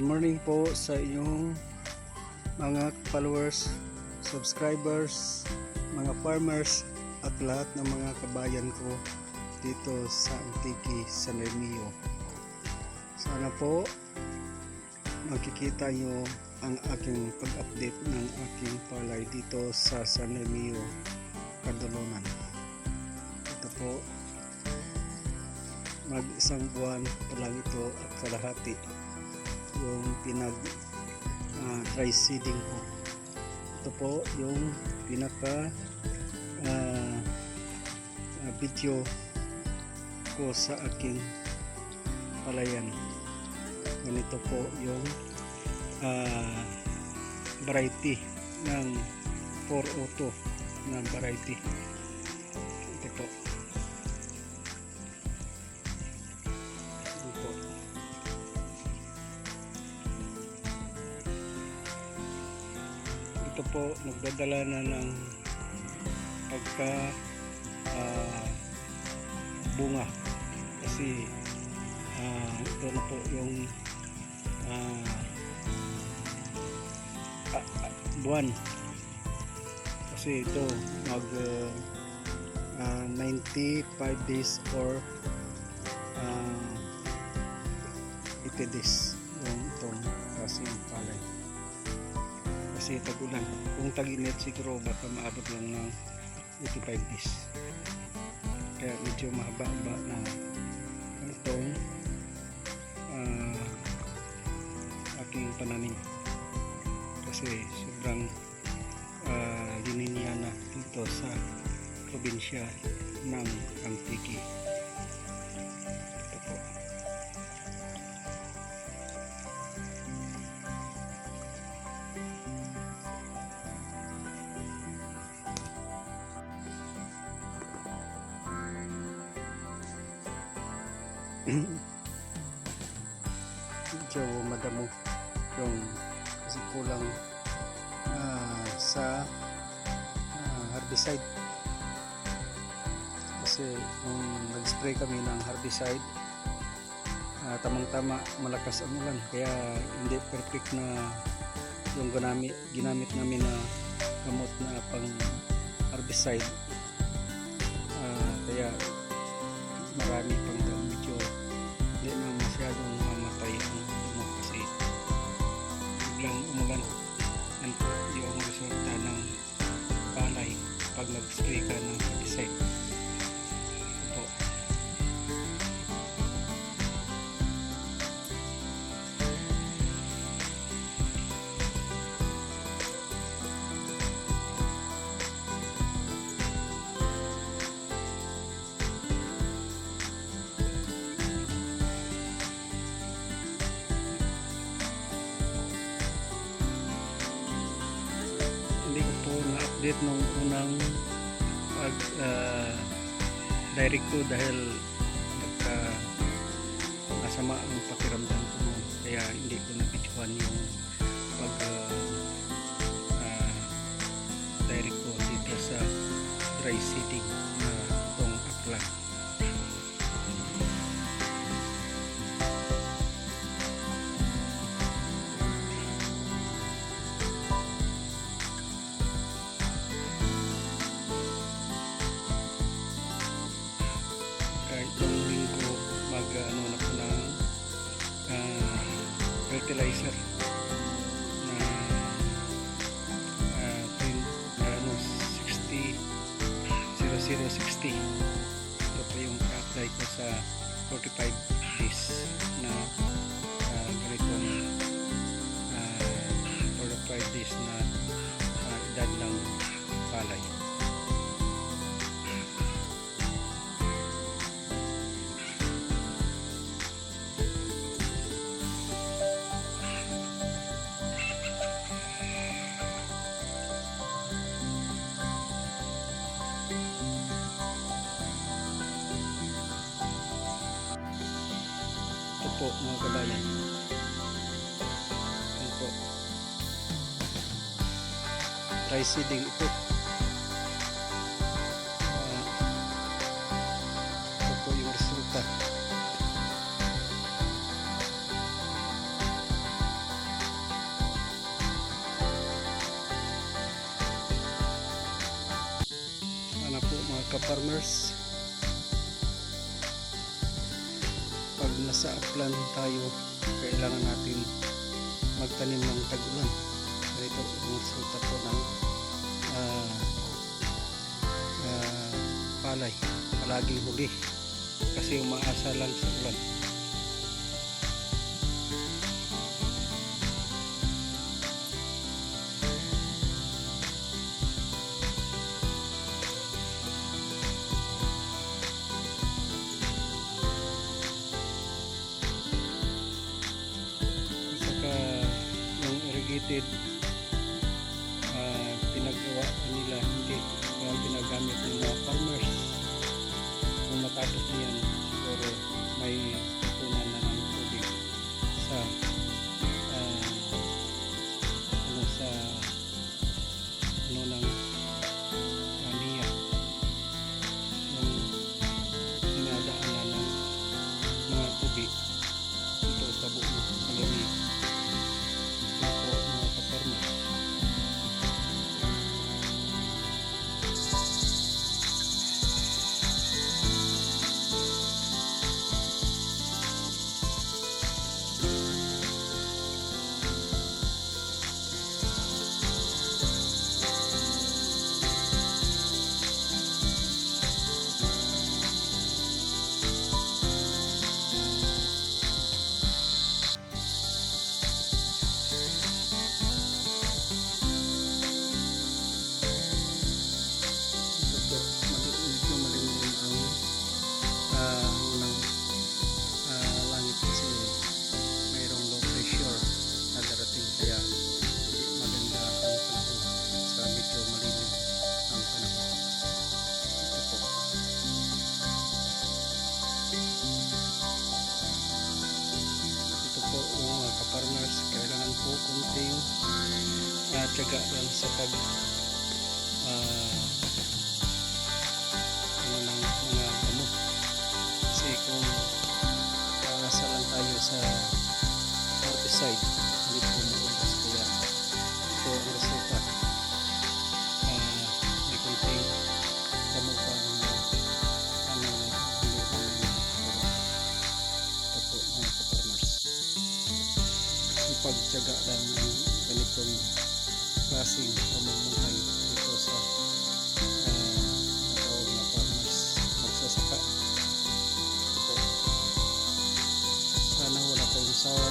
morning po sa inyong mga followers, subscribers, mga farmers at lahat ng mga kabayan ko dito sa Antique San Remio. Sana po makikita nyo ang aking pag-update ng aking palay dito sa San Remio, Kadulunan. Ito po, mag-isang buwan pa lang ito at kalahati yung dry seeding ko. Ito po yung pinaka video ko sa aking palayan. Ganito po yung variety ng 402 na variety. Ito po. Ito po, nagdadala na ng pagka bunga kasi ito na po yung buwan kasi ito mag 95 days or 80 days yung itong kasing palay. Kasi tag-ulan, kung tag-init siguro baka maabot lang ng 85 days, kaya medyo mahaba-haba na itong aking pananim kasi sobrang lininya na dito sa probinsya ng Antique. Ito po. Medyo madamo yung kasi kulang sa herbicide kasi kung nag-spray kami ng herbicide tamang-tama malakas ang ulan kaya hindi perfect na yung ginamit namin na gamot na pang herbicide, kaya marami pang medyo hindi na masyadong mamatay ang gamot kasi biglang umulan. Yan po yung resulta ng palay pag nag-spray ka ng herbicide. Ito po. Hindi ko po na-update nung unang direct ko dahil nasama ang pakiramdam ko noon, kaya hindi ko na-videoan yung direct ko dito sa dry seeding na itong akla. Itong linggo mag na po ng fertilizer na 60 ito po yung apply ko sa 45 days na ganitong 45 days na edad ng palay. Ito po mga kabayan. Ito po. Dry seeding ito. Ito po yung resulta. ka-farmers, pag nasa upland tayo, kailangan natin magtanim ng tag-ulan. Ito ang resulta po ng palay, palaging huli kasi umaasa lang sa ulan. Irrigated, pinagawa nila, hindi ginagamit ng mga farmers. Kung matapos niyan, siguro may tutunan na ng tubig sa ng niya yung dinadaanan ng mga tubig ito sa buong malamig. Langit kasi mayroong low pressure na darating, kaya maganda ang panahon sa medyo malilim ang panahon. Ito po yung mga ka-farmers, kailangan po kunting tiyaga lang sa pag kasi kung asa lang tayo sa herbicide, hindi po maubos, kaya ito ang resulta. May kunting damo pa ang ito po mga ka-farmers, yung pagtiyaga lang ng ganitong klaseng pamumuhay dito sa natawag na farmers, magsasaka. Sana wala kayong sawa